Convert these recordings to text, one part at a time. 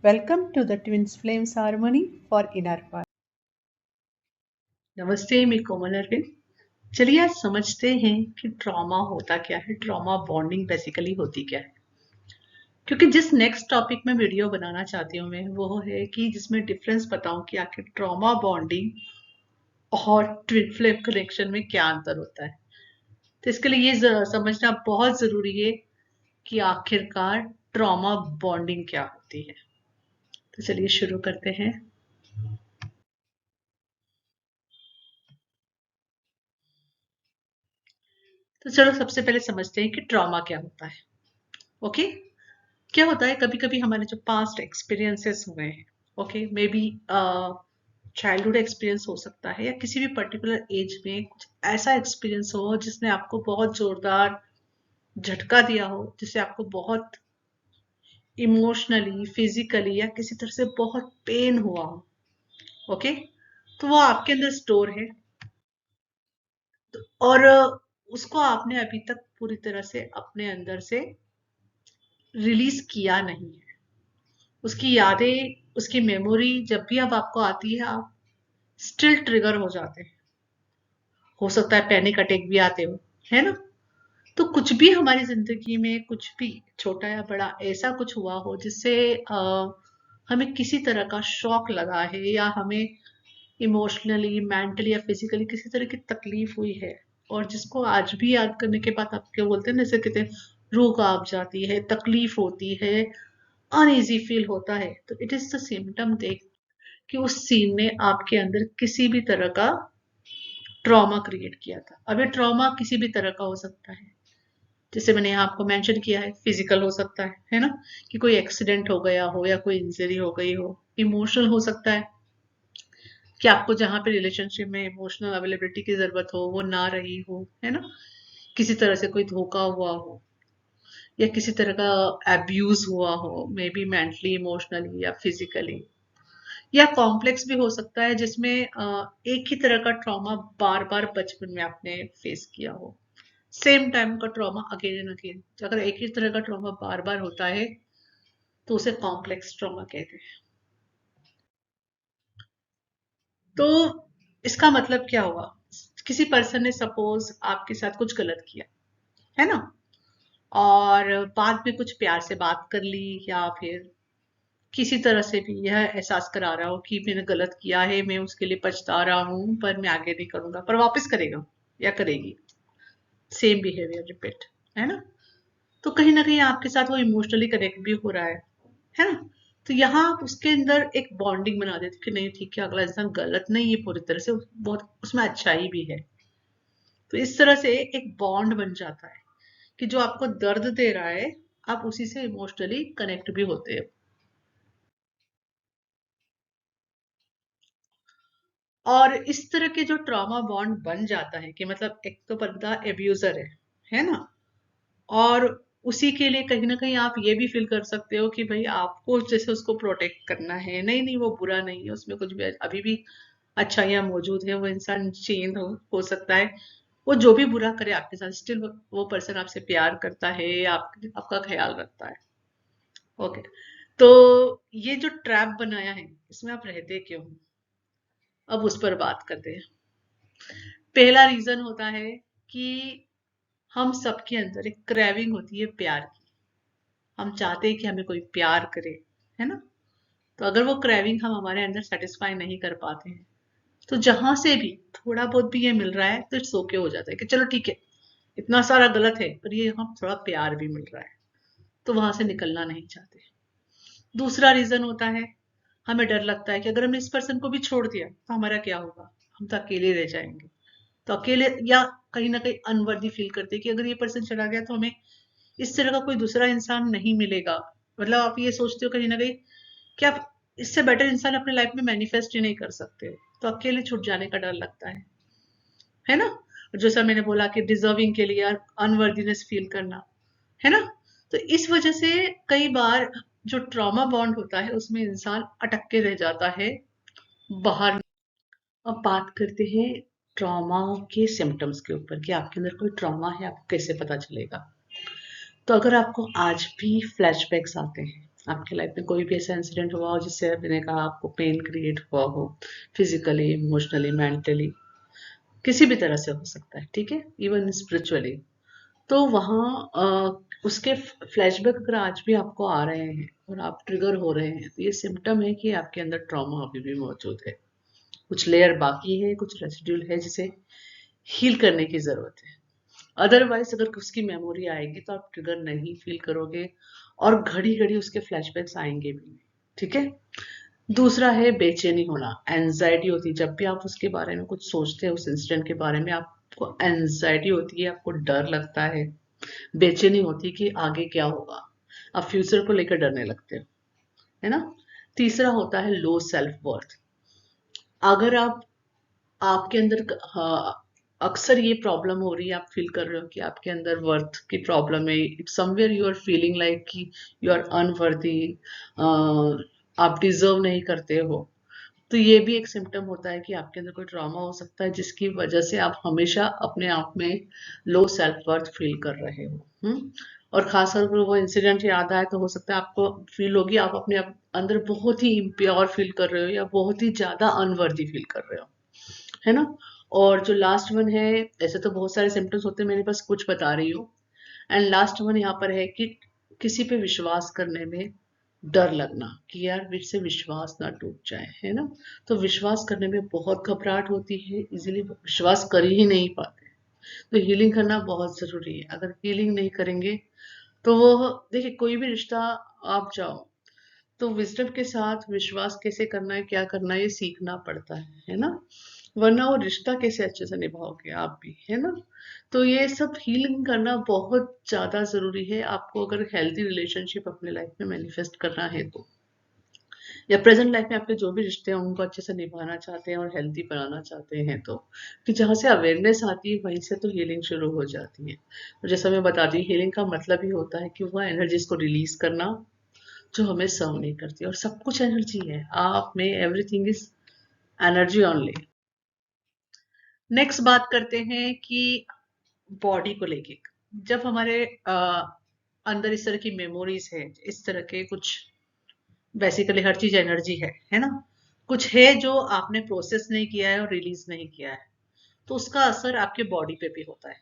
Welcome to the Twins Flames Harmony for Inner Part. नमस्ते, मैं कोमल अरविंद। चलिए आज समझते हैं कि ट्रॉमा होता क्या है, ट्रॉमा बॉन्डिंग बेसिकली होती क्या है। क्योंकि जिस नेक्स्ट टॉपिक में वीडियो बनाना चाहती हूँ मैं, वो है कि जिसमें डिफरेंस बताऊं कि आखिर ट्रॉमा बॉन्डिंग और ट्विन फ्लेम कनेक्शन में क्या अंतर होता है। तो इसके लिए ये समझना बहुत जरूरी है कि आखिरकार ट्रॉमा बॉन्डिंग क्या होती है। तो चलिए शुरू करते हैं। तो चलो सबसे पहले समझते हैं कि ट्रॉमा क्या होता है। ओके, क्या होता है, कभी कभी हमारे जो पास्ट एक्सपीरियंसेस हुए हैं, okay, may be childhood experience हो सकता है या किसी भी पर्टिकुलर एज में कुछ ऐसा एक्सपीरियंस हो जिसने आपको बहुत जोरदार झटका दिया हो, जिससे आपको बहुत इमोशनली, फिजिकली या किसी तरह से बहुत पेन हुआ हो। ओके, तो वो आपके अंदर स्टोर है और उसको आपने अभी तक पूरी तरह से अपने अंदर से रिलीज किया नहीं है। उसकी यादें, उसकी मेमोरी जब भी अब आपको आती है, आप स्टिल ट्रिगर हो जाते हैं। हो सकता है पैनिक अटैक भी आते हो, है ना। तो कुछ भी हमारी जिंदगी में, कुछ भी छोटा या बड़ा ऐसा कुछ हुआ हो जिससे हमें किसी तरह का शॉक लगा है या हमें इमोशनली, मेंटली या फिजिकली किसी तरह की तकलीफ हुई है, और जिसको आज भी याद करने के बाद आप क्या बोलते हैं, जैसे कहते हैं रूह कांप जाती है, तकलीफ होती है, अनईजी फील होता है, तो इट इज द सिम्टम देख कि उस सीन ने आपके अंदर किसी भी तरह का ट्रॉमा क्रिएट किया था। अब ये ट्रॉमा किसी भी तरह का हो सकता है, जैसे मैंने यहाँ आपको मेंशन किया है, फिजिकल हो सकता है ना, कि कोई एक्सीडेंट हो गया हो या कोई इंजरी हो गई हो। इमोशनल हो सकता है कि आपको जहाँ पे रिलेशनशिप में इमोशनल अवेलेबिलिटी की जरूरत हो वो ना रही हो, है ना, किसी तरह से कोई धोखा हुआ हो या किसी तरह का एब्यूज हुआ हो, मे बी मेंटली, इमोशनली या फिजिकली। या कॉम्प्लेक्स भी हो सकता है जिसमें एक ही तरह का ट्रॉमा बार बार बचपन में आपने फेस किया हो, सेम टाइम का ट्रॉमा अगेन एंड अगेन। अगर एक ही तरह का ट्रॉमा बार बार होता है तो उसे कॉम्प्लेक्स ट्रॉमा कहते हैं। तो इसका मतलब क्या हुआ, किसी पर्सन ने सपोज आपके साथ कुछ गलत किया, है ना, और बाद में कुछ प्यार से बात कर ली या फिर किसी तरह से भी यह एहसास करा रहा हो कि मैंने गलत किया है, मैं उसके लिए पछता रहा हूँ, पर मैं आगे नहीं करूंगा, पर वापस करेगा या करेगी, सेम बिहेवियर रिपीट, है ना। तो कहीं ना कहीं आपके साथ वो इमोशनली कनेक्ट भी हो रहा है ना। तो यहाँ आप उसके अंदर एक बॉन्डिंग बना देते कि नहीं ठीक है, अगला इंसान गलत नहीं है पूरी तरह से, बहुत उसमें अच्छाई भी है। तो इस तरह से एक बॉन्ड बन जाता है कि जो आपको दर्द दे रहा है, आप उसी से इमोशनली कनेक्ट भी होते हो। और इस तरह के जो ट्रॉमा बॉन्ड बन जाता है कि मतलब एक तो बंदा एब्यूजर है ना, और उसी के लिए कहीं ना कहीं आप ये भी फील कर सकते हो कि भाई आपको जैसे उसको प्रोटेक्ट करना है, नहीं नहीं वो बुरा नहीं है, उसमें कुछ भी अभी भी अच्छाइयाँ मौजूद है, वो इंसान चेंज हो सकता है, वो जो भी बुरा करे आपके साथ स्टिल वो पर्सन आपसे प्यार करता है, आपका ख्याल रखता है। ओके, तो ये जो ट्रैप बनाया है, इसमें आप रहते क्यों हो? अब उस पर बात करते हैं। पहला रीजन होता है कि हम सबके अंदर एक क्रेविंग होती है प्यार की। हम चाहते हैं कि हमें कोई प्यार करे, है ना। तो अगर वो क्रेविंग हम हमारे अंदर सेटिस्फाई नहीं कर पाते हैं, तो जहां से भी थोड़ा बहुत भी ये मिल रहा है तो इट्स ओके हो जाता है कि चलो ठीक है, इतना सारा गलत है पर ये हम थोड़ा प्यार भी मिल रहा है, तो वहां से निकलना नहीं चाहते। दूसरा रीजन होता है, हमें डर लगता है कि अगर हमने इस पर्सन को भी छोड़ दिया तो हमारा क्या होगा, हम तो अकेले रह जाएंगे। तो अकेले या कहीं ना कहीं अनवर्दी फील करते हैं कि अगर ये पर्सन चला गया तो हमें इस तरह का कोई दूसरा इंसान नहीं मिलेगा। मतलब आप ये सोचते हो कहीं ना कहीं कि आप इससे बेटर इंसान अपने लाइफ में मैनिफेस्ट ही नहीं कर सकते हो, तो अकेले छूट जाने का डर लगता है ना। और जैसा मैंने बोला कि डिजर्विंग के लिए अनवर्दीनेस फील करना, है ना। तो इस वजह से कई बार जो ट्रॉमा बॉन्ड होता है उसमें इंसान अटक के रह जाता है, बाहर। अब बात करते हैं ट्रॉमा के सिम्टम्स के ऊपर कि आपके अंदर कोई ट्रॉमा है आपको कैसे पता चलेगा। तो अगर आपको आज भी फ्लैशबैक्स आते हैं, आपके लाइफ में कोई भी ऐसा इंसिडेंट हुआ हो जिससे मैंने कहा आपको पेन क्रिएट हुआ हो, फिजिकली, इमोशनली, मेंटली, किसी भी तरह से हो सकता है, ठीक है, इवन स्पिरिचुअली। तो वहाँ उसके फ्लैशबैक अगर आज भी आपको आ रहे हैं और आप ट्रिगर हो रहे हैं, तो ये सिम्टम है कि आपके अंदर ट्रॉमा अभी भी मौजूद है। कुछ लेयर बाकी है, कुछ रेसिड्यूल है जिसे हील करने की जरूरत है। अदरवाइज अगर उसकी मेमोरी आएगी तो आप ट्रिगर नहीं फील करोगे और घड़ी घड़ी उसके फ्लैशबैक्स आएंगे भी नहीं, ठीक है। दूसरा है बेचैनी होना, एंजाइटी होती है जब भी आप उसके बारे में कुछ सोचते हैं, उस इंसिडेंट के बारे में आपको एंजाइटी होती है, आपको डर लगता है, बेचैनी होती है कि आगे क्या होगा, आप फ्यूचर को लेकर डरने लगते हो, है ना। तीसरा होता है लो सेल्फ वर्थ। अगर आप आपके अंदर हाँ, अक्सर ये प्रॉब्लम हो रही है, आप फील कर रहे हो कि आपके अंदर वर्थ की प्रॉब्लम है, somewhere you are feeling like कि यू आर अनवर्दी, आप डिजर्व नहीं करते हो, तो ये भी एक सिम्टम होता है कि आपके अंदर कोई ट्रॉमा हो सकता है जिसकी वजह से आप हमेशा अपने आप में लो सेल्फ वर्थ फील कर रहे हो। और खासकर अगर वो इंसिडेंट याद आए तो हो सकता है आपको फील होगी आप अपने अंदर बहुत ही इम्प्योर फील कर रहे हो या बहुत ही ज्यादा अनवर्दी फील कर रहे हो, है ना। और जो लास्ट वन है, ऐसे तो बहुत सारे सिम्टम्स होते हैं, मेरे पास कुछ बता रही हूँ। एंड लास्ट वन यहाँ पर है कि किसी पे विश्वास करने में डर लगना कि यार मुझसे विश्वास ना टूट जाए, है ना। तो विश्वास करने में बहुत घबराहट होती है, इजीली विश्वास कर ही नहीं पाते। तो हीलिंग करना बहुत जरूरी है। अगर हीलिंग नहीं करेंगे तो वो, देखिए कोई भी रिश्ता आप जाओ तो विजडम के साथ विश्वास कैसे करना है, क्या करना है, ये सीखना पड़ता है ना। वरना वो रिश्ता कैसे अच्छे से निभाओगे आप भी, है ना। तो ये सब हीलिंग करना बहुत ज्यादा जरूरी है आपको, अगर हेल्थी रिलेशनशिप अपने लाइफ में मैनिफेस्ट करना है तो, या प्रेजेंट लाइफ में आपके जो भी रिश्ते हैं उनको अच्छे से निभाना चाहते हैं और हेल्थी बनाना चाहते हैं तो, कि जहाँ से अवेयरनेस आती है वहीं से तो हीलिंग शुरू हो जाती है। और जैसा मैं बताती हूँ, हीलिंग का मतलब ही होता है कि वह एनर्जीज को रिलीज करना जो हमें सर्व नहीं करती, और सब कुछ एनर्जी है आप में, everything is energy only. Next बात करते हैं कि बॉडी को लेके, जब हमारे अंदर इस तरह की मेमोरीज है, इस तरह के कुछ, बेसिकली हर चीज एनर्जी है ना। कुछ है जो आपने प्रोसेस नहीं किया है और रिलीज नहीं किया है, तो उसका असर आपके बॉडी पे भी होता है।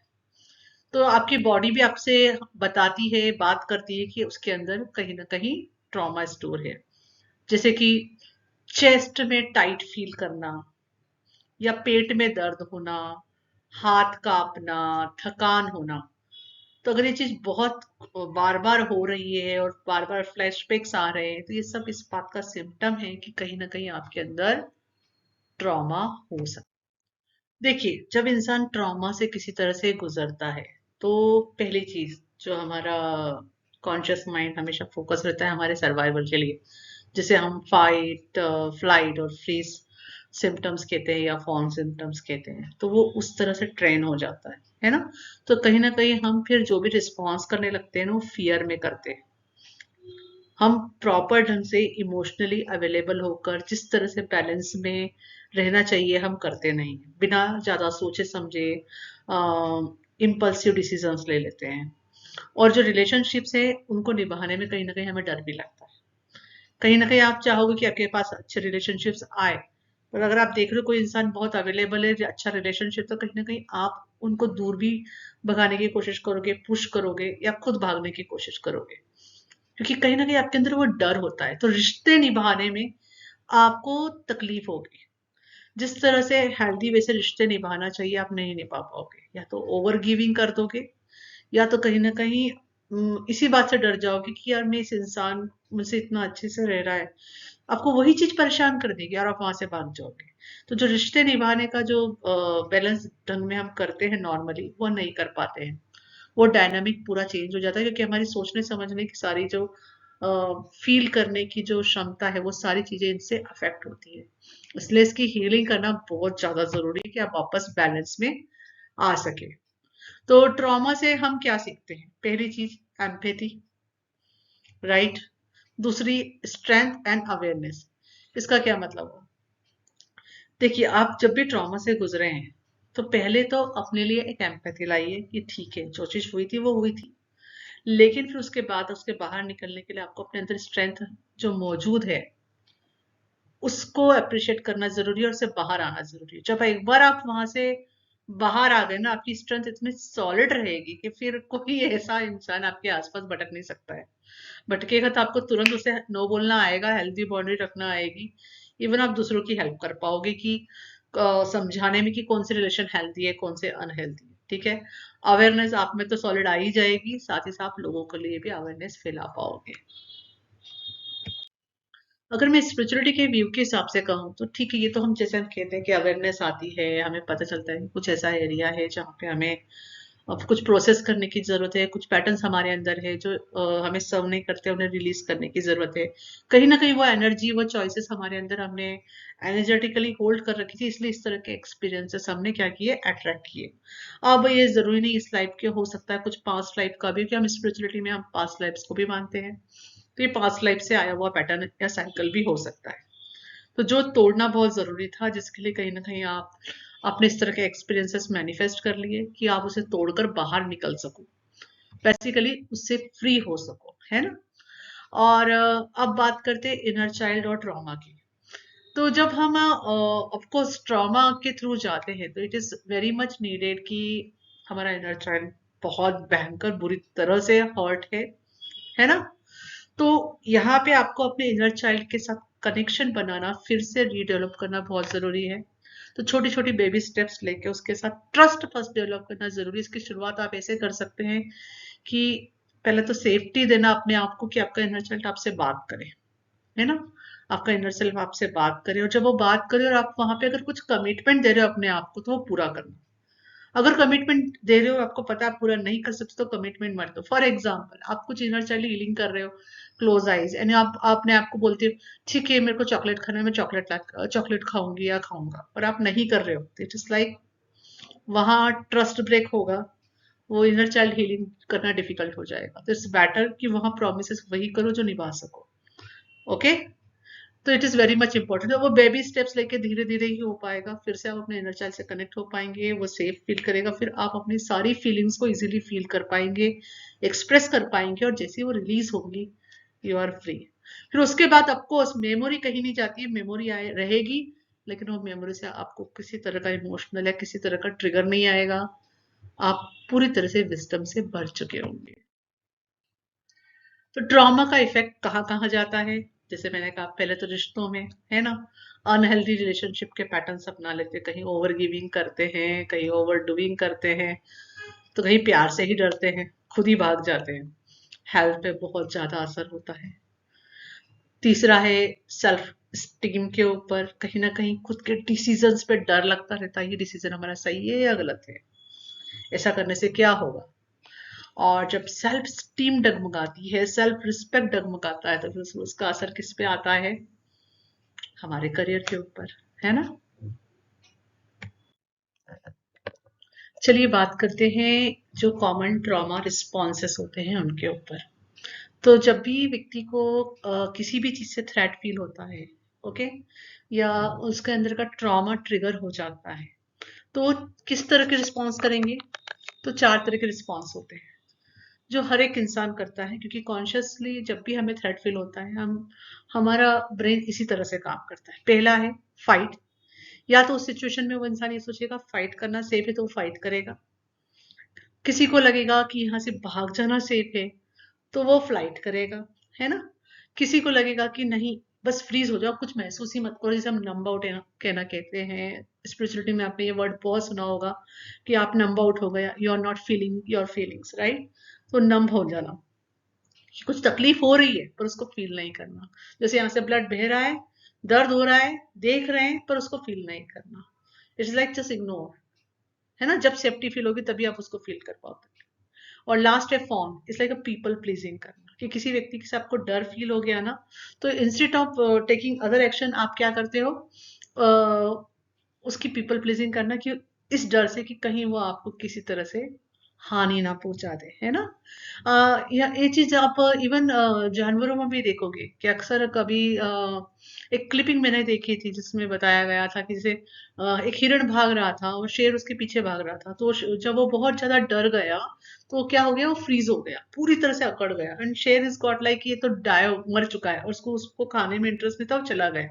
तो आपकी बॉडी भी आपसे बताती है, बात करती है कि उसके अंदर कहीं ना कहीं ट्रॉमा स्टोर है। जैसे कि चेस्ट में टाइट फील करना, या पेट में दर्द होना, हाथ कांपना, थकान होना। तो अगर ये चीज बहुत बार बार हो रही है और बार बार फ्लैशबैक्स आ रहे हैं, तो ये सब इस बात का सिम्टम है कि कहीं ना कहीं आपके अंदर ट्रॉमा हो सकता है। देखिए जब इंसान ट्रॉमा से किसी तरह से गुजरता है, तो पहली चीज जो हमारा कॉन्शियस माइंड हमेशा फोकस रहता है हमारे सर्वाइवल के लिए, जिसे हम फाइट, फ्लाइट और फ्रीज सिम्टम्स कहते हैं या फॉर्म सिम्टम्स कहते हैं, तो वो उस तरह से ट्रेन हो जाता है ना। तो कहीं ना कहीं हम फिर जो भी रिस्पॉन्स करने लगते हैं ना, वो फियर में करते हैं। हम प्रॉपर ढंग से इमोशनली अवेलेबल होकर जिस तरह से बैलेंस में रहना चाहिए हम करते नहीं, बिना ज्यादा सोचे समझे इम्पल्सिव डिसीजंस ले लेते हैं। और जो रिलेशनशिप्स है उनको निभाने में कहीं ना कहीं हमें डर भी लगता है। कहीं ना कहीं आप चाहोगे कि आपके पास अच्छे रिलेशनशिप्स आए, पर अगर आप देख रहे हो कोई इंसान बहुत अवेलेबल है, अच्छा रिलेशनशिप, तो कहीं ना कहीं आप उनको दूर भी भगाने की कोशिश करोगे, पुश करोगे, या खुद भागने की कोशिश करोगे, क्योंकि कहीं ना कहीं आपके अंदर वो डर होता है। तो रिश्ते निभाने में आपको तकलीफ होगी। जिस तरह से हेल्दी वे से रिश्ते निभाना चाहिए आप नहीं निभा पाओगे, या तो ओवर गिविंग कर दोगे, या तो कहीं ना कहीं इसी बात से डर जाओगे कि यार मैं इस इंसान मुझसे इतना अच्छे से रह रहा है, आपको वही चीज परेशान कर देगी और आप वहां से भाग जाओगे। तो जो रिश्ते निभाने का जो बैलेंस ढंग में हम करते हैं नॉर्मली, वो नहीं कर पाते हैं। वो डायनामिक पूरा चेंज हो जाता है, क्योंकि हमारी सोचने समझने की सारी जो फील करने की जो क्षमता है, वो सारी चीजें इनसे अफेक्ट होती है। इसलिए इसकी हीलिंग करना बहुत ज्यादा जरूरी है कि आप वापस बैलेंस में आ सके। तो ट्रॉमा से हम क्या सीखते हैं? पहली चीज एम्पैथी, राइट। दूसरी स्ट्रेंथ एंड अवेयरनेस। इसका क्या मतलब हो? देखिए आप जब भी ट्रॉमा से गुजरे हैं, तो पहले तो अपने लिए एक एम्पैथी लाइए कि ठीक है जो चीज हुई थी वो हुई थी, लेकिन फिर उसके बाद उसके बाहर निकलने के लिए आपको अपने अंदर स्ट्रेंथ जो मौजूद है उसको अप्रिशिएट करना जरूरी है और उससे बाहर आना जरूरी है। जब एक बार आप वहां से बाहर आ गए ना, आपकी स्ट्रेंथ इतनी सॉलिड रहेगी कि फिर कोई ऐसा इंसान आपके आसपास भटक नहीं सकता है। भटकेगा तो आपको तुरंत उसे नो बोलना आएगा, हेल्दी बाउंड्री रखना आएगी। इवन आप दूसरों की हेल्प कर पाओगे कि समझाने में कि कौन से रिलेशन हेल्दी है कौन से अनहेल्दी है। ठीक है, अवेयरनेस आप में तो सॉलिड आ ही जाएगी, साथ ही साथ लोगों के लिए भी अवेयरनेस फैला पाओगे। अगर मैं स्पिरिचुअलिटी के व्यू के हिसाब से कहूँ तो ठीक है, ये तो हम जैसे हम कहते हैं कि अवेयरनेस आती है, हमें पता चलता है कि कुछ ऐसा एरिया है जहाँ पे हमें अब कुछ प्रोसेस करने की जरूरत है, कुछ पैटर्न्स हमारे अंदर है जो हमें सर्व नहीं करते, उन्हें रिलीज करने की जरूरत है। कहीं ना कहीं वो एनर्जी वो चॉइसेस हमारे अंदर हमने एनर्जेटिकली होल्ड कर रखी थी, इसलिए इस तरह के एक्सपीरियंसेस हमने क्या किए, अट्रैक्ट किए। अब ये जरूरी नहीं इस लाइफ के, हो सकता है कुछ पास्ट लाइफ का भी, क्योंकि हम स्पिरिचुअलिटी में हम पास्ट लाइफ को भी मानते हैं, तो ये पास्ट लाइफ से आया हुआ पैटर्न या साइकिल भी हो सकता है। तो जो तोड़ना बहुत जरूरी था, जिसके लिए कहीं ना कहीं आप अपने इस तरह के एक्सपीरियंसेस मैनिफेस्ट कर लिए कि आप उसे तोड़कर बाहर निकल सको, बेसिकली उससे फ्री हो सको, है ना। और अब बात करते हैं इनर चाइल्ड और ट्रॉमा की। तो जब हम ऑफ कोर्स ट्रॉमा के थ्रू जाते हैं तो it is very much needed कि हमारा इनर चाइल्ड बहुत भयंकर बुरी तरह से हर्ट है ना। तो यहाँ पे आपको अपने इनर चाइल्ड के साथ कनेक्शन बनाना, फिर से रीडेवलप करना बहुत जरूरी है। तो छोटी छोटी बेबी स्टेप्स लेके उसके साथ ट्रस्ट फर्स्ट डेवलप करना जरूरी है। इसकी शुरुआत आप ऐसे कर सकते हैं कि पहले तो सेफ्टी देना अपने आप को कि आपका इनर चाइल्ड आपसे बात करे, है ना। आपका इनर सेल्फ आपसे बात करे, और जब वो बात करे और आप वहां पे अगर कुछ कमिटमेंट दे रहे हो अपने आप को तो वो पूरा करना। अगर कमिटमेंट दे रहे हो, आपको पता है आप पूरा नहीं कर सकते, तो कमिटमेंट मत दो। फॉर एग्जाम्पल, आप कुछ इनर चाइल्ड हीलिंग कर रहे हो, क्लोज आइज, यानी आप अपने आप को बोलते हो ठीक है मेरे को चॉकलेट खाना है, मैं चॉकलेट खाऊंगी या खाऊंगा, और आप नहीं कर रहे हो, इट इज लाइक वहां ट्रस्ट ब्रेक होगा, वो इनर चाइल्ड हीलिंग करना डिफिकल्ट हो जाएगा। तो इट्स बेटर कि वहां प्रोमिस वही करो जो निभा सको। ओके, तो it is very much important. वो बेबी स्टेप्स लेके धीरे धीरे ही हो पाएगा, फिर से आप अपने इनर चाइल्ड से कनेक्ट हो पाएंगे, वो सेफ फील करेगा, फिर आप अपनी सारी फीलिंग्स को इजीली फील कर पाएंगे, एक्सप्रेस कर पाएंगे, और जैसे ही वो रिलीज होगी यू आर फ्री। फिर उसके बाद ऑफकोर्स मेमोरी कहीं नहीं जाती है, मेमोरी आए रहेगी, लेकिन वो मेमोरी से आपको किसी तरह का इमोशनल या किसी तरह का ट्रिगर नहीं आएगा, आप पूरी तरह से विजडम से भर चुके होंगे। तो ट्रॉमा का इफेक्ट कहाँ कहाँ जाता है, जैसे मैंने कहा पहले तो रिश्तों में, है ना। अनहेल्दी रिलेशनशिप के पैटर्न्स अपना लेते हैं, कहीं ओवर गिविंग करते हैं, कहीं ओवर डूइंग करते हैं, तो कहीं प्यार से ही डरते हैं, खुद ही भाग जाते हैं। हेल्थ पे बहुत ज्यादा असर होता है। तीसरा है सेल्फ स्टीम के ऊपर, कहीं ना कहीं खुद के डिसीजंस पे डर लगता रहता है, ये डिसीजन हमारा सही है या गलत है, ऐसा करने से क्या होगा। और जब सेल्फ स्टीम डगमगाती है, सेल्फ रिस्पेक्ट डगमगाता है, तो फिर उसका असर किस पे आता है, हमारे करियर के ऊपर, है ना। चलिए बात करते हैं जो कॉमन ट्रॉमा रिस्पॉन्सेस होते हैं उनके ऊपर। तो जब भी व्यक्ति को किसी भी चीज से थ्रेट फील होता है, ओके, या उसके अंदर का ट्रॉमा ट्रिगर हो जाता है, तो किस तरह के रिस्पॉन्स करेंगे। तो चार तरह के रिस्पॉन्स होते हैं जो हर एक इंसान करता है, क्योंकि कॉन्शियसली जब भी हमें थ्रेट फील होता है, हम हमारा ब्रेन इसी तरह से काम करता है। पहला है फाइट, या तो उस सिचुएशन में वो इंसान ये सोचेगा फाइट करना सेफ है तो वो फाइट करेगा। किसी को लगेगा कि यहाँ से भाग जाना सेफ है तो वो फ्लाइट करेगा, है ना। किसी को लगेगा कि नहीं, बस फ्रीज हो जाओ, कुछ महसूस ही मत करो, जैसे हम नंब आउट कहना कहते हैं। स्पिरिचुअलिटी में आपने ये वर्ड बहुत सुना होगा कि आप नंब आउट हो गया, you are not feeling your feelings, right. तो नंब हो जाना, कुछ तकलीफ हो रही है पर उसको फील नहीं करना। जैसे यहाँ से ब्लड बह रहा है, दर्द हो रहा है, देख रहे हैं पर उसको फील नहीं करना। इट्स लाइक जस्ट इग्नोर, है ना। जब सेफ्टी फील होगी तभी आप उसको फील कर पाओगे। और लास्ट है form, it's like a people pleasing करना, कि किसी व्यक्ति से आपको डर फील हो गया ना, तो instead of taking other action आप क्या करते हो, उसकी पीपल प्लीजिंग करना, कि इस डर से कि कहीं वो आपको किसी तरह से हानि ना पहुंचा दे, है ना। या ये चीज आप इवन जानवरों में भी देखोगे कि अक्सर कभी एक क्लिपिंग मैंने देखी थी जिसमें बताया गया था कि जैसे एक हिरण भाग रहा था और शेर उसके पीछे भाग रहा था, तो जब वो बहुत ज्यादा डर गया तो क्या हो गया, वो फ्रीज हो गया, पूरी तरह से अकड़ गया, एंड शेर इज गॉट लाइक ये तो डायो मर चुका है, और उसको उसको खाने में इंटरेस्ट नहीं था, वो चला गया।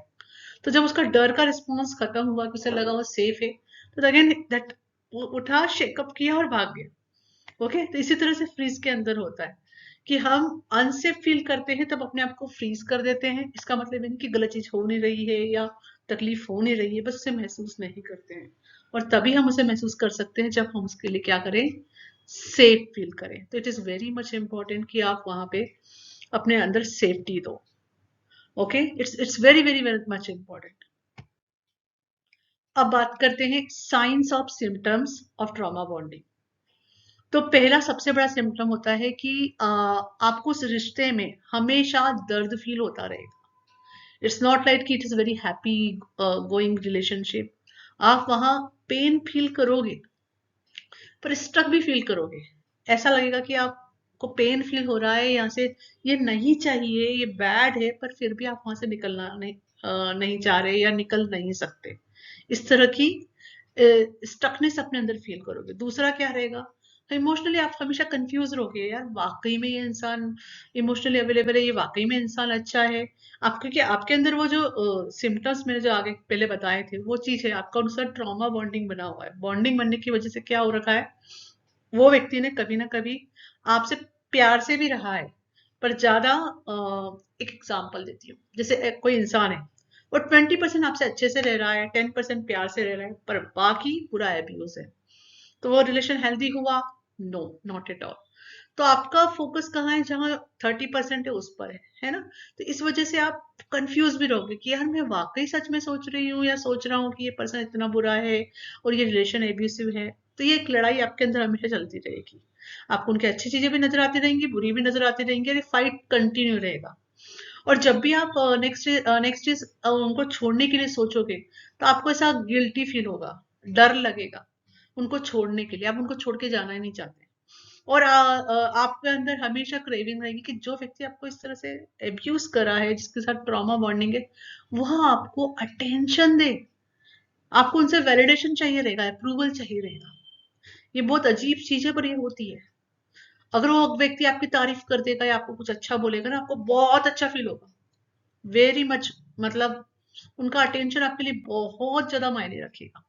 तो जब उसका डर का रिस्पॉन्स खत्म हुआ कि उसे लगा वो सेफ है, तो अगेन दैट वो उठा, शेकअप किया और भाग गया। ओके, तो इसी तरह से फ्रीज के अंदर होता है कि हम अनसेफ फील करते हैं तब अपने आप को फ्रीज कर देते हैं। इसका मतलब ये नहीं कि गलत चीज हो नहीं रही है या तकलीफ हो नहीं रही है, बस उसे महसूस नहीं करते हैं। और तभी हम उसे महसूस कर सकते हैं जब हम उसके लिए क्या करें, सेफ फील करें। तो it is very much important कि आप वहां पे अपने अंदर सेफ्टी दो। Okay, it's very very very much important. अब बात करते हैं science of symptoms of trauma bonding. तो पहला सबसे बड़ा सिम्टम होता है कि आपको उस रिश्ते में हमेशा दर्द फील होता रहेगा। इट्स नॉट लाइक कि it is very happy going relationship. आप वहां पेन फील करोगे, पर स्ट्रक भी फील करोगे। ऐसा लगेगा कि आपको पेन फील हो रहा है यहाँ से, ये नहीं चाहिए, ये बैड है, पर फिर भी आप वहां से निकलना नहीं चाह रहे या निकल नहीं सकते। इस तरह की स्टकनेस अपने अंदर फील करोगे। दूसरा क्या रहेगा, इमोशनली आप हमेशा कंफ्यूज रहोगे, यार वाकई में ये इंसान इमोशनली अवेलेबल है, ये वाकई में इंसान अच्छा है। आप क्योंकि आपके अंदर वो जो सिम्टम्स मैंने जो आगे पहले बताए थे वो चीज है, आपका उनसे ट्रॉमा बॉन्डिंग बना हुआ है। बॉन्डिंग बनने की वजह से क्या हो रखा है, वो व्यक्ति ने कभी ना कभी आपसे प्यार से भी रहा है, पर ज्यादा एक एग्जांपल देती हूँ, जैसे कोई इंसान है, वो 20% आपसे अच्छे से रह रहा है, 10% प्यार से रह रहा है, पर बाकी पूरा एब्यूज है। तो वो रिलेशन हेल्दी हुआ? No, not at all. तो आपका फोकस कहाँ है, जहाँ 30% है उस पर है ना। तो इस वजह से आप कंफ्यूज भी रहोगे कि यार मैं वाकई सच में सोच रही हूँ या सोच रहा हूँ कि ये पर्सन इतना बुरा है और ये रिलेशन एब्यूसिव है। तो ये एक लड़ाई आपके अंदर हमेशा चलती रहेगी। आपको उनकी अच्छी चीजें भी नजर आती रहेंगी, बुरी भी नजर आती रहेंगी, और ये फाइट कंटिन्यू रहेगा। और जब भी आप नेक्स्ट चीज उनको छोड़ने के लिए सोचोगे, तो आपको ऐसा गिल्टी फील होगा, डर लगेगा उनको छोड़ने के लिए, आप उनको छोड़ के जाना ही नहीं चाहते। और आपके अंदर हमेशा क्रेविंग रहेगी कि जो व्यक्ति आपको इस तरह से एब्यूज करा है, जिसके साथ ट्रॉमा बॉन्डिंग है, वह आपको अटेंशन दे, आपको उनसे वैलिडेशन चाहिए रहेगा, अप्रूवल चाहिए रहेगा। ये बहुत अजीब चीज है, पर ये होती है। अगर वो व्यक्ति आपकी तारीफ कर देगा या आपको कुछ अच्छा बोलेगा ना, आपको बहुत अच्छा फील होगा, वेरी मच। मतलब उनका अटेंशन आपके लिए बहुत ज्यादा मायने रखेगा।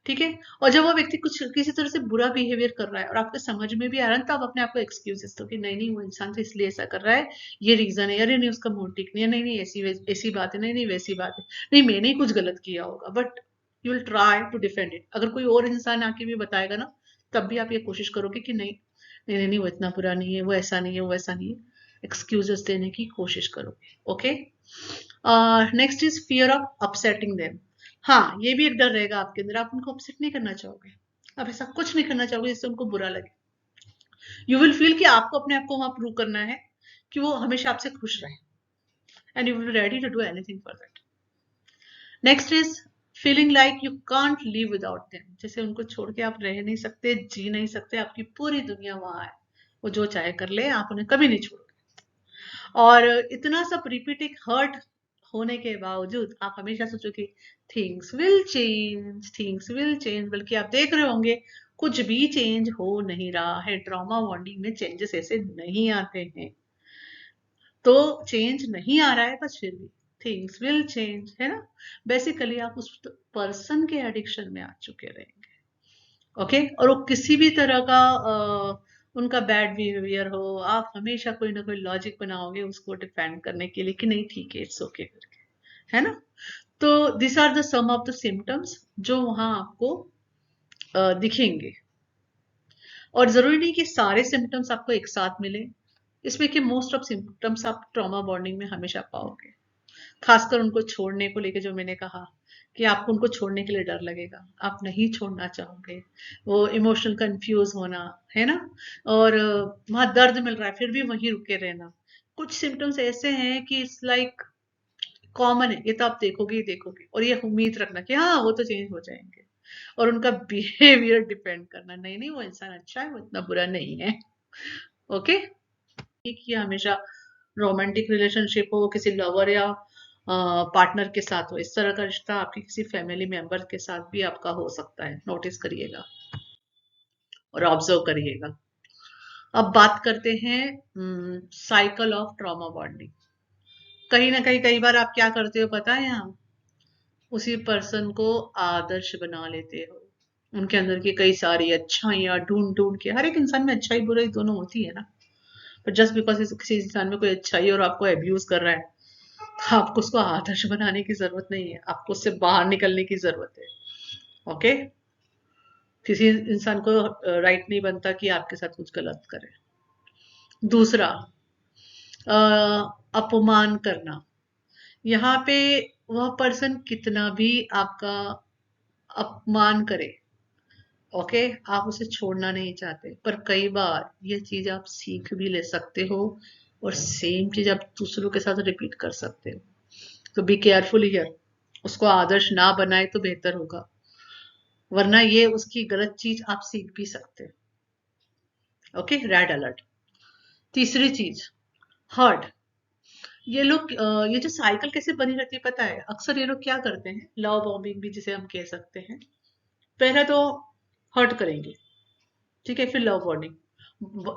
ठीक है। और जब वो व्यक्ति कुछ किसी तरह से बुरा बिहेवियर कर रहा है और आपके समझ में भी आ रहा है, तो आप अपने आप को एक्सक्यूजेस दो कि नहीं नहीं, वो इंसान तो इसलिए ऐसा कर रहा है, ये रीजन है, अरे नहीं उसका मूड ठीक नहीं है, नहीं नहीं ऐसी ऐसी बात है, नहीं नहीं वैसी बात है, नहीं मैंने ही कुछ गलत किया होगा। But you will try to defend it. अगर कोई और इंसान आके भी बताएगा ना, तब भी आप ये कोशिश करोगे कि नहीं नहीं नहीं नहीं, वो इतना बुरा नहीं है, वो ऐसा नहीं है, वो ऐसा नहीं है। एक्सक्यूजेस देने की कोशिश करोगे। Okay. Next is fear of upsetting them. हाँ, ये भी एक डर रहेगा आपके अंदर, आप उनको अपसेट नहीं करना चाहोगे, आप ऐसा कुछ नहीं करना चाहोगे जिससे उनको बुरा लगे। यू विल फील कि आपको अपने आप को वहां प्रूव करना है कि वो हमेशा आपसे खुश रहे, and you will ready to do anything for that. Next is feeling like you can't live without them. जैसे उनको छोड़ के आप रह नहीं सकते, जी नहीं सकते, आपकी पूरी दुनिया वहां है, वो जो चाहे कर ले, आप उन्हें कभी नहीं छोड़ोगे। और इतना सब रिपीटिंग हर्ट होने के बावजूद आप हमेशा सोचो कि things will change, things will change, बल्कि आप देख रहे होंगे कुछ भी चेंज हो नहीं रहा है। ट्रॉमा बॉन्डिंग में चेंजेस ऐसे नहीं आते हैं। तो चेंज नहीं आ रहा है, बस फिर भी थिंग्स विल चेंज, है ना। बेसिकली आप उस पर्सन के एडिक्शन में आ चुके रहेंगे। ओके। और वो किसी भी तरह का उनका बैड बिहेवियर हो, आप हमेशा कोई ना कोई लॉजिक बनाओगे उसको डिफेंड करने के लिए कि नहीं ठीक है, इट्स ओके करके, है ना। तो this are the some of the symptoms जो वहां आपको दिखेंगे। और जरूरी नहीं कि सारे सिम्टम्स आपको एक साथ मिले, इसमें कि मोस्ट ऑफ सिम्टम्स आप ट्रॉमा बॉन्डिंग में हमेशा पाओगे। खासकर उनको छोड़ने को लेके, जो मैंने कहा कि आपको उनको छोड़ने के लिए डर लगेगा, आप नहीं छोड़ना चाहोगे, वो इमोशनल कंफ्यूज होना, है ना। और वहां दर्द मिल रहा है फिर भी वहीं रुके रहना। कुछ सिम्टम्स ऐसे हैं कि इट्स लाइक कॉमन है, ये तो आप देखोगे ही देखोगे, और ये उम्मीद रखना कि हाँ वो तो चेंज हो जाएंगे। और उनका बिहेवियर डिपेंड करना, नहीं नहीं वो इंसान अच्छा है, वो इतना बुरा नहीं है। ओके, कि हमेशा रोमांटिक रिलेशनशिप हो, वो किसी लवर या पार्टनर के साथ हो, इस तरह का रिश्ता आपके किसी फैमिली मेंबर के साथ भी आपका हो सकता है। नोटिस करिएगा और ऑब्जर्व करिएगा। अब बात करते हैं साइकिल ऑफ ट्रॉमा बॉन्डिंग। कहीं ना कहीं कई बार आप क्या करते हो पता है, यहाँ उसी पर्सन को आदर्श बना लेते हो, उनके अंदर की कई सारी अच्छाइयां ढूंढ ढूंढ के। हर एक इंसान में अच्छाई बुराई दोनों होती है ना, पर जस्ट बिकॉज किसी इंसान में कोई अच्छाई है और आपको अब्यूज कर रहा है, तो आपको उसको आदर्श बनाने की जरूरत नहीं है, आपको उससे बाहर निकलने की जरूरत है। ओके, किसी इंसान को राइट नहीं बनता कि आपके साथ कुछ गलत करे। दूसरा, अपमान करना। यहाँ पे वह पर्सन कितना भी आपका अपमान करे, ओके, आप उसे छोड़ना नहीं चाहते, पर कई बार ये चीज आप सीख भी ले सकते हो और सेम चीज आप दूसरों के साथ रिपीट कर सकते हो। तो बी केयरफुल हियर, उसको आदर्श ना बनाए तो बेहतर होगा, वरना ये उसकी गलत चीज आप सीख भी सकते हो। Okay, red alert. तीसरी चीज, हर्ट। ये लोग ये जो साइकिल कैसे बनी रहती है पता है, अक्सर ये लोग क्या करते हैं, लव बॉम्बिंग भी जिसे हम कह सकते हैं। पहले तो हर्ट करेंगे, ठीक है, फिर लव बॉम्बिंग।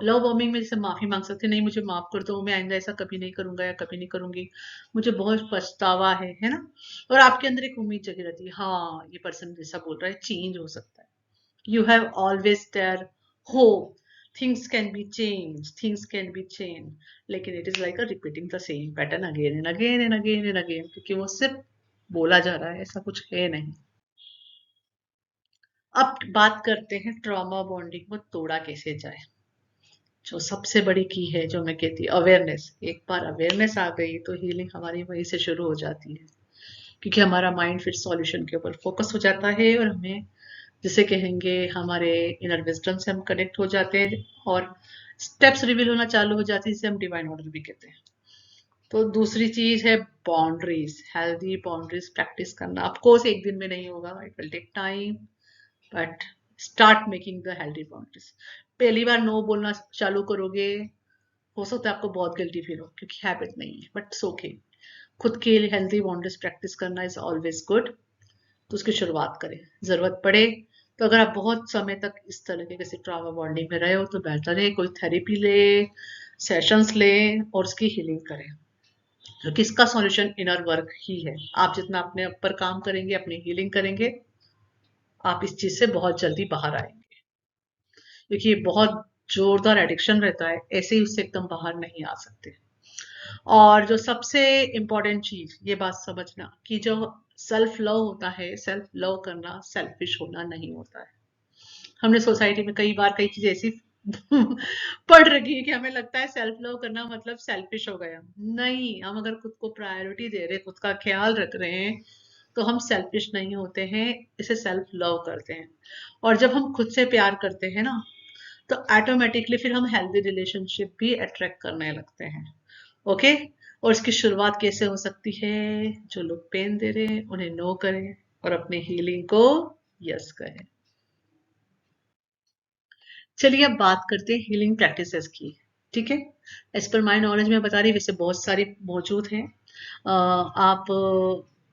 लव बॉम्बिंग में जैसे माफी मांग सकते हैं, नहीं मुझे माफ कर दो, मैं आइंदा ऐसा कभी नहीं करूंगा या कभी नहीं करूंगी, मुझे बहुत पछतावा है ना। और आपके अंदर एक उम्मीद जगी रहती है, हाँ ये पर्सन जैसा बोल रहा है चेंज हो सकता है। You have always there hope, things can be change, things can be change, लेकिन it is like a repeating the same pattern again and again and again and again, क्योंकि वो सिर्फ बोला जा रहा है, ऐसा कुछ है नहीं। अब बात करते हैं ट्रॉमा बॉन्डिंग को तोड़ा कैसे जाए। जो सबसे बड़ी की है, जो मैं कहती अवेयरनेस। एक बार अवेयरनेस आ गई तो हीलिंग हमारी वहीं से शुरू हो जाती है, क्योंकि हमारा माइंड फिर सॉल्यूशन के ऊपर फोकस हो जाता है और हमें, जिसे कहेंगे, हमारे इनर विजडम से हम कनेक्ट हो जाते हैं और स्टेप्स रिवील होना चालू हो जाती है, जिसे हम डिवाइन ऑर्डर भी कहते हैं। तो दूसरी चीज है बाउंड्रीज, हेल्दी बाउंड्रीज प्रैक्टिस करना। ऑफकोर्स एक दिन में नहीं होगा, it will take time, but start making the healthy boundaries. पहली बार नो बोलना चालू करोगे, हो सकता है आपको बहुत गिल्टी फील हो, क्योंकि हैबिट नहीं है, बट ओके। खुद के लिए हेल्दी बाउंड्रीज प्रैक्टिस करना इज ऑलवेज गुड। तो उसकी शुरुआत करें, जरूरत पड़े तो अगर आप बहुत समय तक इस तरह के किसी ट्रॉमा बॉन्डिंग में रहे हो तो बेहतर है कोई थेरेपी ले, सेशंस ले और उसकी हीलिंग करें, क्योंकि इसका सॉल्यूशन इनर वर्क ही है। आप जितना अपने ऊपर काम करेंगे, अपनी हीलिंग करेंगे, आप इस चीज से बहुत जल्दी बाहर आएंगे, क्योंकि ये बहुत जोरदार एडिक्शन रहता है, ऐसे ही उससे एकदम बाहर नहीं आ सकते। और जो सबसे इम्पोर्टेंट चीज, ये बात समझना कि जो सेल्फ लव होता है, सेल्फ लव करना सेल्फिश होना नहीं होता है। हमने सोसाइटी में कई बार कई चीजें ऐसी पढ़ रखी है कि हमें लगता है सेल्फ लव करना मतलब सेल्फिश हो गया। नहीं, हम अगर खुद को प्रायोरिटी दे रहे, खुद का ख्याल रख रहे हैं, तो हम सेल्फिश नहीं होते हैं, इसे सेल्फ लव करते हैं। और जब हम खुद से प्यार करते हैं ना, तो ऑटोमेटिकली फिर हम हेल्दी रिलेशनशिप भी अट्रैक्ट करने लगते हैं। ओके, और इसकी शुरुआत कैसे हो सकती है, जो लोग पेन दे रहे हैं उन्हें नो करें और अपने हीलिंग को यस कहें। चलिए अब बात करते हैं हीलिंग प्रैक्टिसेस की, ठीक है। एज पर माई नॉलेज में बता रही, वैसे बहुत सारी मौजूद हैं। आप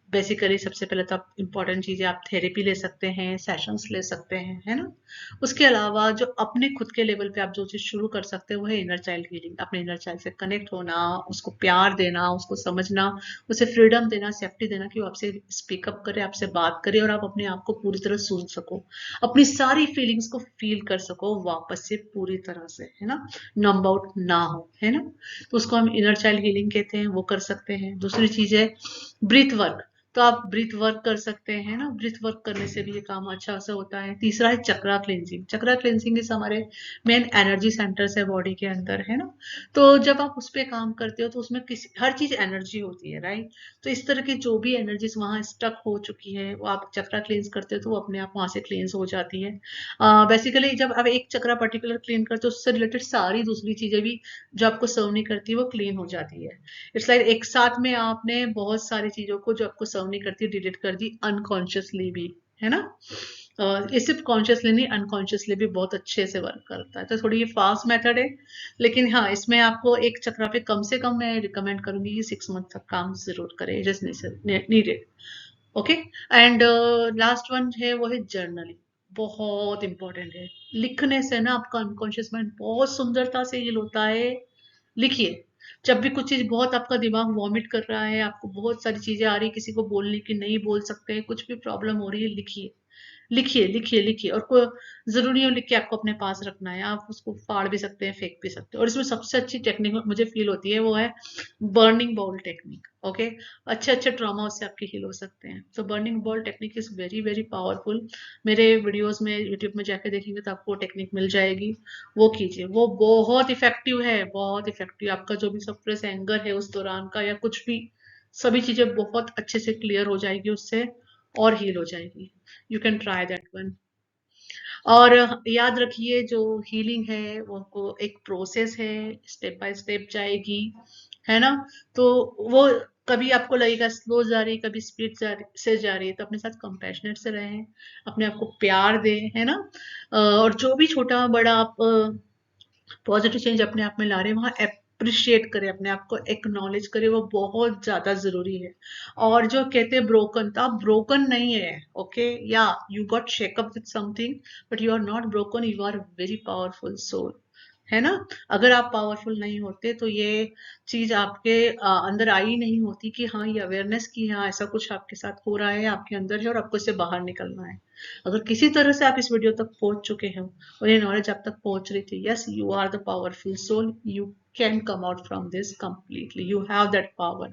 बेसिकली सबसे पहले तो आप इम्पॉर्टेंट चीज़ें, आप थेरेपी ले सकते हैं, सेशंस ले सकते हैं, है ना। उसके अलावा जो अपने खुद के लेवल पे आप जो चीज़ शुरू कर सकते हैं वो है इनर चाइल्ड हीलिंग। अपने इनर चाइल्ड से कनेक्ट होना, उसको प्यार देना, उसको समझना, उसे फ्रीडम देना, सेफ्टी देना कि वो आपसे स्पीकअप करे, आपसे बात करे और आप अपने आप को पूरी तरह सुन सको, अपनी सारी फीलिंग्स को फील कर सको वापस से पूरी तरह से, है ना, नंब आउट ना हो, है ना। तो उसको हम इनर चाइल्ड हीलिंग कहते हैं, वो कर सकते हैं। दूसरी चीज है ब्रीथ वर्क, तो आप ब्रीथ वर्क कर सकते हैं ना, ब्रीथ वर्क करने से भी ये काम अच्छा से होता है। तीसरा है चक्रा क्लिनजिंग। चक्रा क्लिनजिंग इस हमारे मेन एनर्जी सेंटर्स है बॉडी के अंदर, है ना। तो जब आप उस पर काम करते हो तो उसमें किसी हर चीज एनर्जी होती है, राइट। तो इस तरह की जो भी एनर्जीज वहां स्टक हो चुकी है, वो आप चक्रा क्लींस करते हो तो वो अपने आप वहां से क्लींस हो जाती है। बेसिकली जब आप एक चक्रा पर्टिकुलर क्लीन करते हो, उससे रिलेटेड सारी दूसरी चीजें भी जो आपको सर्व नहीं करती वो क्लीन हो जाती है। इट्स लाइक एक साथ में आपने बहुत सारी चीजों को जो आपको सर्व नहीं करती डिलीट कर दी अनकॉन्शियसली भी, है ना। ये सिर्फ कॉन्शियसली नहीं, अनकॉन्शियसली भी बहुत अच्छे से वर्क करता है। तो थोड़ी ये फास्ट मेथड है, लेकिन हाँ, इसमें आपको एक चक्रा पे कम से कम मैं रिकमेंड करूंगी कि 6 मंथ तक काम जरूर करें, just needed. Okay. And last one है, वो है जर्नलिंग। बहुत इंपॉर्टेंट है। लिखने से ना आपका अनकॉन्शियस माइंड बहुत सुंदरता से हील होता है। लिखिए। जब भी कुछ चीज बहुत आपका दिमाग वॉमिट कर रहा है, आपको बहुत सारी चीजें आ रही है, किसी को बोलने की नहीं बोल सकते, कुछ भी प्रॉब्लम हो रही है, लिखिए। लिखिए लिखिए लिखिए। और कोई जरूरी नहीं लिख के आपको अपने पास रखना है, आप उसको फाड़ भी सकते हैं, फेंक भी सकते हैं। और इसमें सबसे अच्छी टेक्निक मुझे फील होती है, वो है बर्निंग बॉल टेक्निक। ओके। अच्छे अच्छे ट्रॉमा उससे आपके हील हो सकते हैं। तो burning ball technique is very very powerful. मेरे वीडियोस में यूट्यूब में जाके देखेंगे तो आपको टेक्निक मिल जाएगी। वो कीजिए, वो बहुत इफेक्टिव है, बहुत इफेक्टिव। आपका जो भी सप्रेस एंगर है उस दौरान का, या कुछ भी, सभी चीजें बहुत अच्छे से क्लियर हो जाएगी उससे, और हील हो जाएगी। You can try that one. और याद रखिए, जो हीलिंग है वो एक प्रोसेस है, स्टेप बाय स्टेप जाएगी, है ना। तो वो कभी आपको लगेगा स्लो जा रही, कभी स्पीड से जा रही है, तो अपने साथ कंपैशनेट से रहें, अपने आप को प्यार दें, है ना। और जो भी छोटा बड़ा आप पॉजिटिव चेंज अपने आप में ला रहे हैं, वहां अप्रिशिएट करें, अपने आप को एक्नॉलेज करें, वो बहुत ज्यादा जरूरी है। और जो कहते हैं ब्रोकन, तो आप ब्रोकन नहीं है। ओके। या you got shake up with something, but you are not broken, you are very powerful soul, है ना। अगर आप पावरफुल नहीं होते तो ये चीज आपके अंदर आई नहीं होती कि हाँ, ये अवेयरनेस की हाँ ऐसा कुछ आपके साथ हो रहा है, आपके अंदर है, और आपको इससे बाहर निकलना है। अगर किसी तरह से आप इस वीडियो तक पहुंच चुके हैं और ये नॉलेज आप तक पहुंच रही थी, yes, you are the powerful soul, you can come out from this completely, you have that power.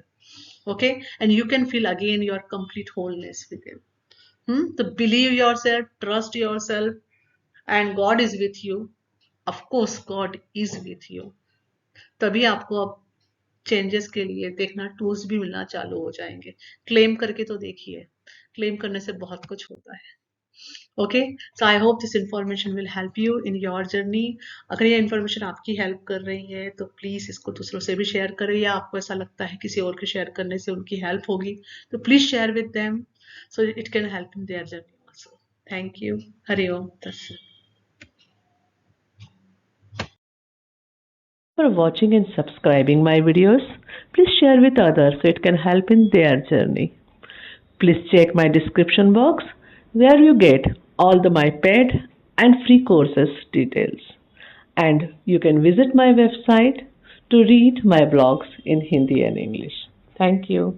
Okay. And you can feel again your complete wholeness within. So believe yourself, trust yourself, and God is with you. Of course God is with you. तभी आपको अब changes के लिए देखना tools भी मिलना चालू हो जाएंगे। क्लेम करके तो देखिए, क्लेम करने से बहुत कुछ होता है। Okay. So I hope this information will help you in your journey. अगर ये इन्फॉर्मेशन आपकी हेल्प कर रही है तो प्लीज इसको दूसरों से भी शेयर करें, या आपको ऐसा लगता है किसी और के शेयर करने से उनकी हेल्प होगी, तो please share with them, so it can help in there journey also. Thank you. Hari Om तत्सत। For watching and subscribing my videos. Please share with others so it can help in their journey. Please check my description box where you get all the my paid and free courses details. And you can visit my website to read my blogs in Hindi and English. Thank you.